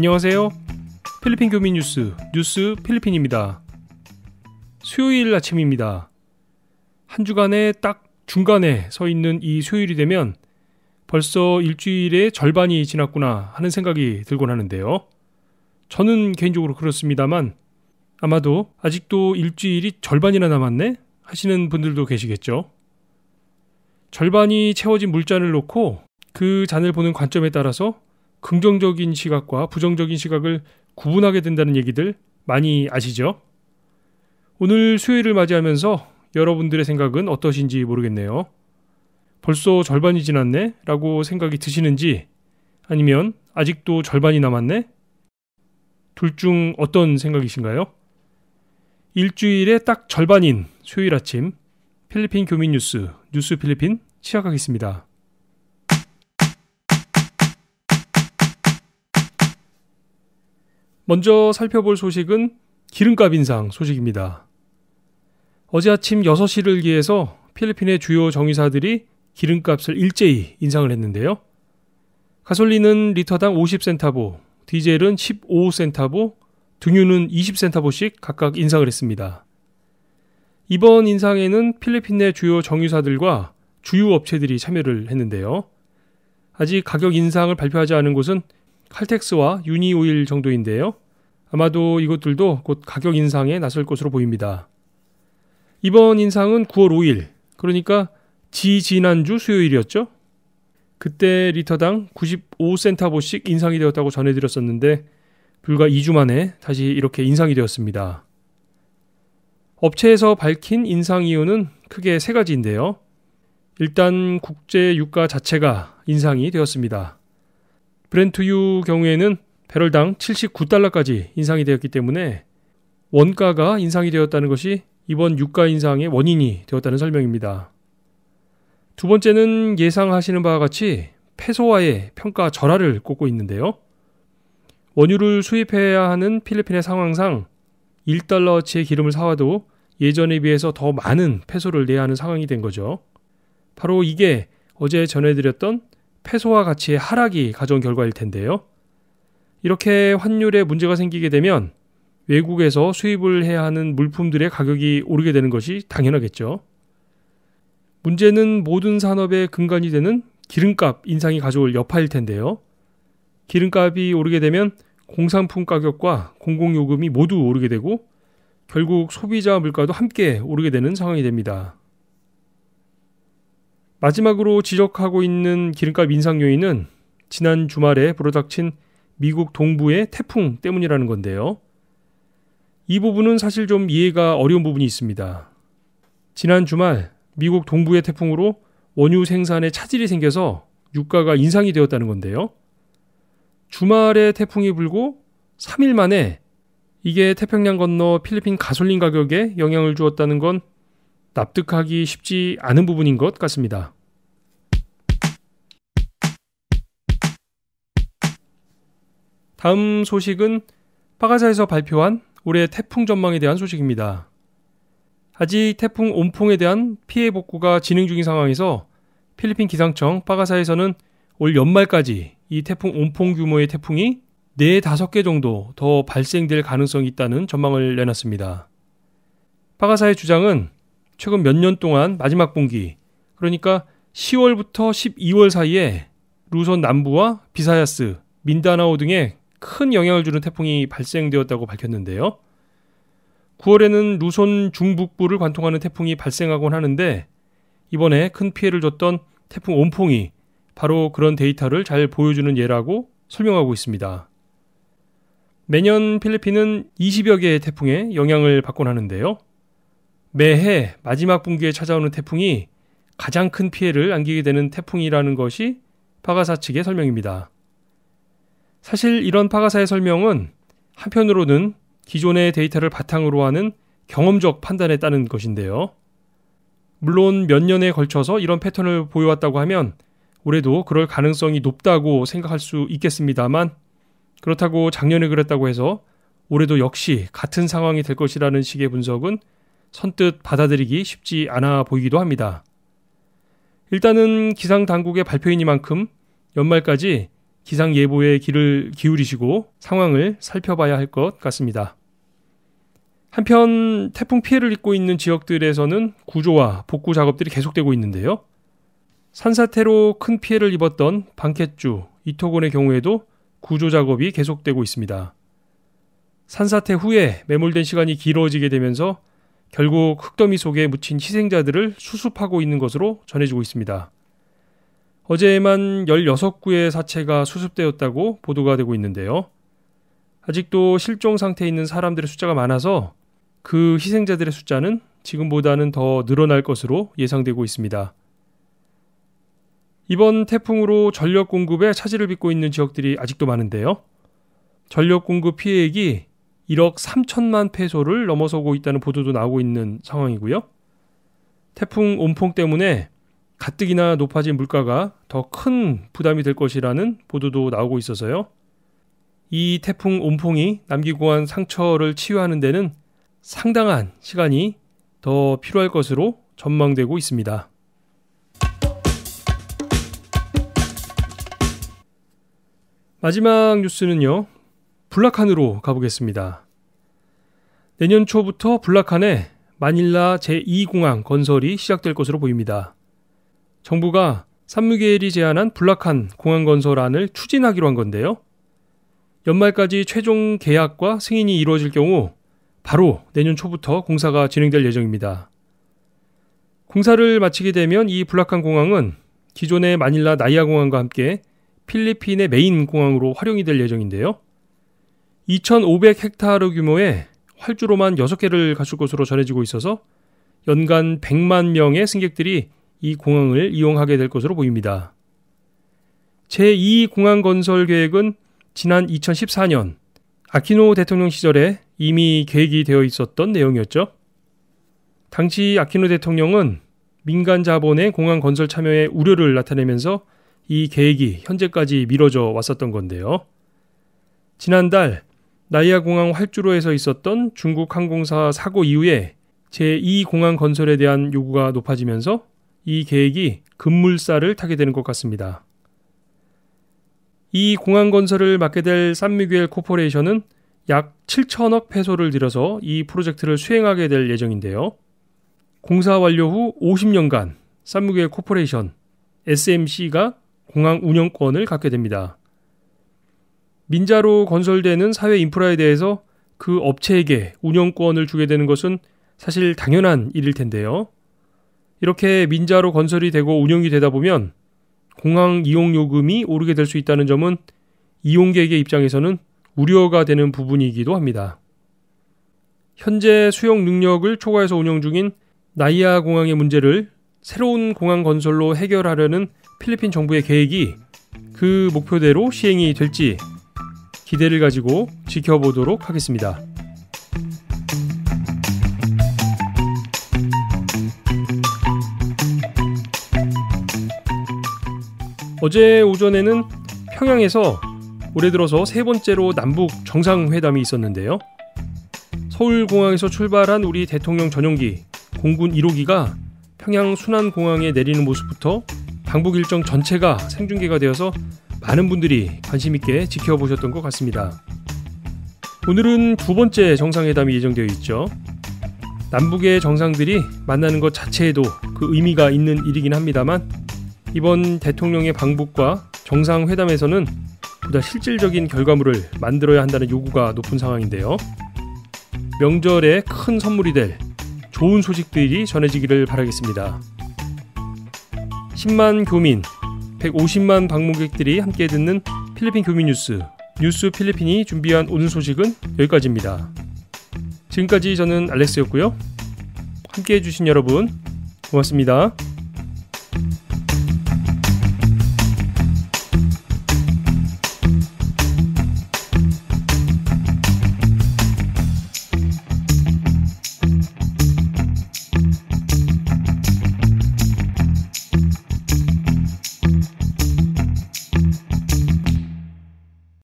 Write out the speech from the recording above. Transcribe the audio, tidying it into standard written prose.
안녕하세요. 필리핀 교민 뉴스 필리핀입니다. 수요일 아침입니다. 한 주간에 딱 중간에 서 있는 이 수요일이 되면 벌써 일주일의 절반이 지났구나 하는 생각이 들곤 하는데요. 저는 개인적으로 그렇습니다만 아마도 아직도 일주일이 절반이나 남았네 하시는 분들도 계시겠죠. 절반이 채워진 물잔을 놓고 그 잔을 보는 관점에 따라서 긍정적인 시각과 부정적인 시각을 구분하게 된다는 얘기들 많이 아시죠? 오늘 수요일을 맞이하면서 여러분들의 생각은 어떠신지 모르겠네요. 벌써 절반이 지났네? 라고 생각이 드시는지 아니면 아직도 절반이 남았네? 둘 중 어떤 생각이신가요? 일주일의 딱 절반인 수요일 아침 필리핀 교민 뉴스 필리핀 시작하겠습니다. 먼저 살펴볼 소식은 기름값 인상 소식입니다. 어제 아침 6시를 기해서 필리핀의 주요 정유사들이 기름값을 일제히 인상을 했는데요. 가솔린은 리터당 50센타보, 디젤은 15센타보, 등유는 20센타보씩 각각 인상을 했습니다. 이번 인상에는 필리핀 내 주요 정유사들과 주유업체들이 참여를 했는데요. 아직 가격 인상을 발표하지 않은 곳은 칼텍스와 유니오일 정도인데요. 아마도 이것들도 곧 가격 인상에 나설 것으로 보입니다. 이번 인상은 9월 5일, 그러니까 지난주 수요일이었죠. 그때 리터당 95센타보씩 인상이 되었다고 전해드렸었는데 불과 2주 만에 다시 이렇게 인상이 되었습니다. 업체에서 밝힌 인상 이유는 크게 세 가지인데요. 일단 국제 유가 자체가 인상이 되었습니다. 브렌트유 경우에는 배럴당 79달러까지 인상이 되었기 때문에 원가가 인상이 되었다는 것이 이번 유가 인상의 원인이 되었다는 설명입니다. 두 번째는 예상하시는 바와 같이 페소화의 평가 절하를 꼽고 있는데요. 원유를 수입해야 하는 필리핀의 상황상 1달러어치의 기름을 사와도 예전에 비해서 더 많은 페소를 내야 하는 상황이 된 거죠. 바로 이게 어제 전해드렸던 페소화 가치의 하락이 가져온 결과일 텐데요. 이렇게 환율에 문제가 생기게 되면 외국에서 수입을 해야 하는 물품들의 가격이 오르게 되는 것이 당연하겠죠. 문제는 모든 산업의 근간이 되는 기름값 인상이 가져올 여파일 텐데요. 기름값이 오르게 되면 공산품 가격과 공공요금이 모두 오르게 되고 결국 소비자 물가도 함께 오르게 되는 상황이 됩니다. 마지막으로 지적하고 있는 기름값 인상 요인은 지난 주말에 불어닥친 미국 동부의 태풍 때문이라는 건데요. 이 부분은 사실 좀 이해가 어려운 부분이 있습니다. 지난 주말 미국 동부의 태풍으로 원유 생산에 차질이 생겨서 유가가 인상이 되었다는 건데요. 주말에 태풍이 불고 3일 만에 이게 태평양 건너 필리핀 가솔린 가격에 영향을 주었다는 건 납득하기 쉽지 않은 부분인 것 같습니다. 다음 소식은 파가사에서 발표한 올해 태풍 전망에 대한 소식입니다. 아직 태풍 옴퐁에 대한 피해 복구가 진행 중인 상황에서 필리핀 기상청 파가사에서는 올 연말까지 이 태풍 옴퐁 규모의 태풍이 4-5개 정도 더 발생될 가능성이 있다는 전망을 내놨습니다. 파가사의 주장은 최근 몇 년 동안 마지막 분기, 그러니까 10월부터 12월 사이에 루손 남부와 비사야스, 민다나오 등에 큰 영향을 주는 태풍이 발생되었다고 밝혔는데요. 9월에는 루손 중북부를 관통하는 태풍이 발생하곤 하는데 이번에 큰 피해를 줬던 태풍 옴퐁이 바로 그런 데이터를 잘 보여주는 예라고 설명하고 있습니다. 매년 필리핀은 20여 개의 태풍에 영향을 받곤 하는데요. 매해 마지막 분기에 찾아오는 태풍이 가장 큰 피해를 안기게 되는 태풍이라는 것이 파가사 측의 설명입니다. 사실 이런 파가사의 설명은 한편으로는 기존의 데이터를 바탕으로 하는 경험적 판단에 따른 것인데요. 물론 몇 년에 걸쳐서 이런 패턴을 보여왔다고 하면 올해도 그럴 가능성이 높다고 생각할 수 있겠습니다만 그렇다고 작년에 그랬다고 해서 올해도 역시 같은 상황이 될 것이라는 식의 분석은 선뜻 받아들이기 쉽지 않아 보이기도 합니다. 일단은 기상당국의 발표이니만큼 연말까지 기상예보에 귀를 기울이시고 상황을 살펴봐야 할 것 같습니다. 한편 태풍 피해를 입고 있는 지역들에서는 구조와 복구 작업들이 계속되고 있는데요. 산사태로 큰 피해를 입었던 방캣주, 이토곤의 경우에도 구조 작업이 계속되고 있습니다. 산사태 후에 매몰된 시간이 길어지게 되면서 결국 흙더미 속에 묻힌 희생자들을 수습하고 있는 것으로 전해지고 있습니다. 어제에만 16구의 사체가 수습되었다고 보도가 되고 있는데요. 아직도 실종 상태에 있는 사람들의 숫자가 많아서 그 희생자들의 숫자는 지금보다는 더 늘어날 것으로 예상되고 있습니다. 이번 태풍으로 전력 공급에 차질을 빚고 있는 지역들이 아직도 많은데요. 전력 공급 피해액이 1억 3천만 페소를 넘어서고 있다는 보도도 나오고 있는 상황이고요. 태풍 옴퐁 때문에 가뜩이나 높아진 물가가 더 큰 부담이 될 것이라는 보도도 나오고 있어서요. 이 태풍 옴퐁이 남기고 간 상처를 치유하는 데는 상당한 시간이 더 필요할 것으로 전망되고 있습니다. 마지막 뉴스는요. 불라칸으로 가보겠습니다. 내년 초부터 불라칸에 마닐라 제2공항 건설이 시작될 것으로 보입니다. 정부가 산무게일이 제안한 불라칸 공항 건설안을 추진하기로 한 건데요. 연말까지 최종 계약과 승인이 이루어질 경우 바로 내년 초부터 공사가 진행될 예정입니다. 공사를 마치게 되면 이 불라칸 공항은 기존의 마닐라 나이아 공항과 함께 필리핀의 메인 공항으로 활용이 될 예정인데요. 2,500헥타르 규모의 활주로만 6개를 갖출 것으로 전해지고 있어서 연간 100만 명의 승객들이 이 공항을 이용하게 될 것으로 보입니다. 제2공항 건설 계획은 지난 2014년 아키노 대통령 시절에 이미 계획이 되어 있었던 내용이었죠. 당시 아키노 대통령은 민간 자본의 공항 건설 참여에 우려를 나타내면서 이 계획이 현재까지 미뤄져 왔었던 건데요. 지난달 나이아 공항 활주로에서 있었던 중국 항공사 사고 이후에 제2공항 건설에 대한 요구가 높아지면서 이 계획이 급물살을 타게 되는 것 같습니다. 이 공항 건설을 맡게 될 산미겔 코퍼레이션은 약 7천억 페소를 들여서 이 프로젝트를 수행하게 될 예정인데요. 공사 완료 후 50년간 산미겔 코퍼레이션 SMC가 공항 운영권을 갖게 됩니다. 민자로 건설되는 사회 인프라에 대해서 그 업체에게 운영권을 주게 되는 것은 사실 당연한 일일 텐데요. 이렇게 민자로 건설이 되고 운영이 되다 보면 공항 이용 요금이 오르게 될 수 있다는 점은 이용객의 입장에서는 우려가 되는 부분이기도 합니다. 현재 수용 능력을 초과해서 운영 중인 나이아 공항의 문제를 새로운 공항 건설로 해결하려는 필리핀 정부의 계획이 그 목표대로 시행이 될지 기대를 가지고 지켜보도록 하겠습니다. 어제 오전에는 평양에서 올해 들어서 세 번째로 남북 정상회담이 있었는데요. 서울공항에서 출발한 우리 대통령 전용기 공군 1호기가 평양 순안공항에 내리는 모습부터 방북 일정 전체가 생중계가 되어서 많은 분들이 관심 있게 지켜보셨던 것 같습니다. 오늘은 두 번째 정상회담이 예정되어 있죠. 남북의 정상들이 만나는 것 자체에도 그 의미가 있는 일이긴 합니다만 이번 대통령의 방북과 정상회담에서는 보다 실질적인 결과물을 만들어야 한다는 요구가 높은 상황인데요. 명절에 큰 선물이 될 좋은 소식들이 전해지기를 바라겠습니다. 10만 교민, 150만 방문객들이 함께 듣는 필리핀 교민 뉴스 필리핀이 준비한 오늘 소식은 여기까지입니다. 지금까지 저는 알렉스였고요. 함께 해주신 여러분 고맙습니다.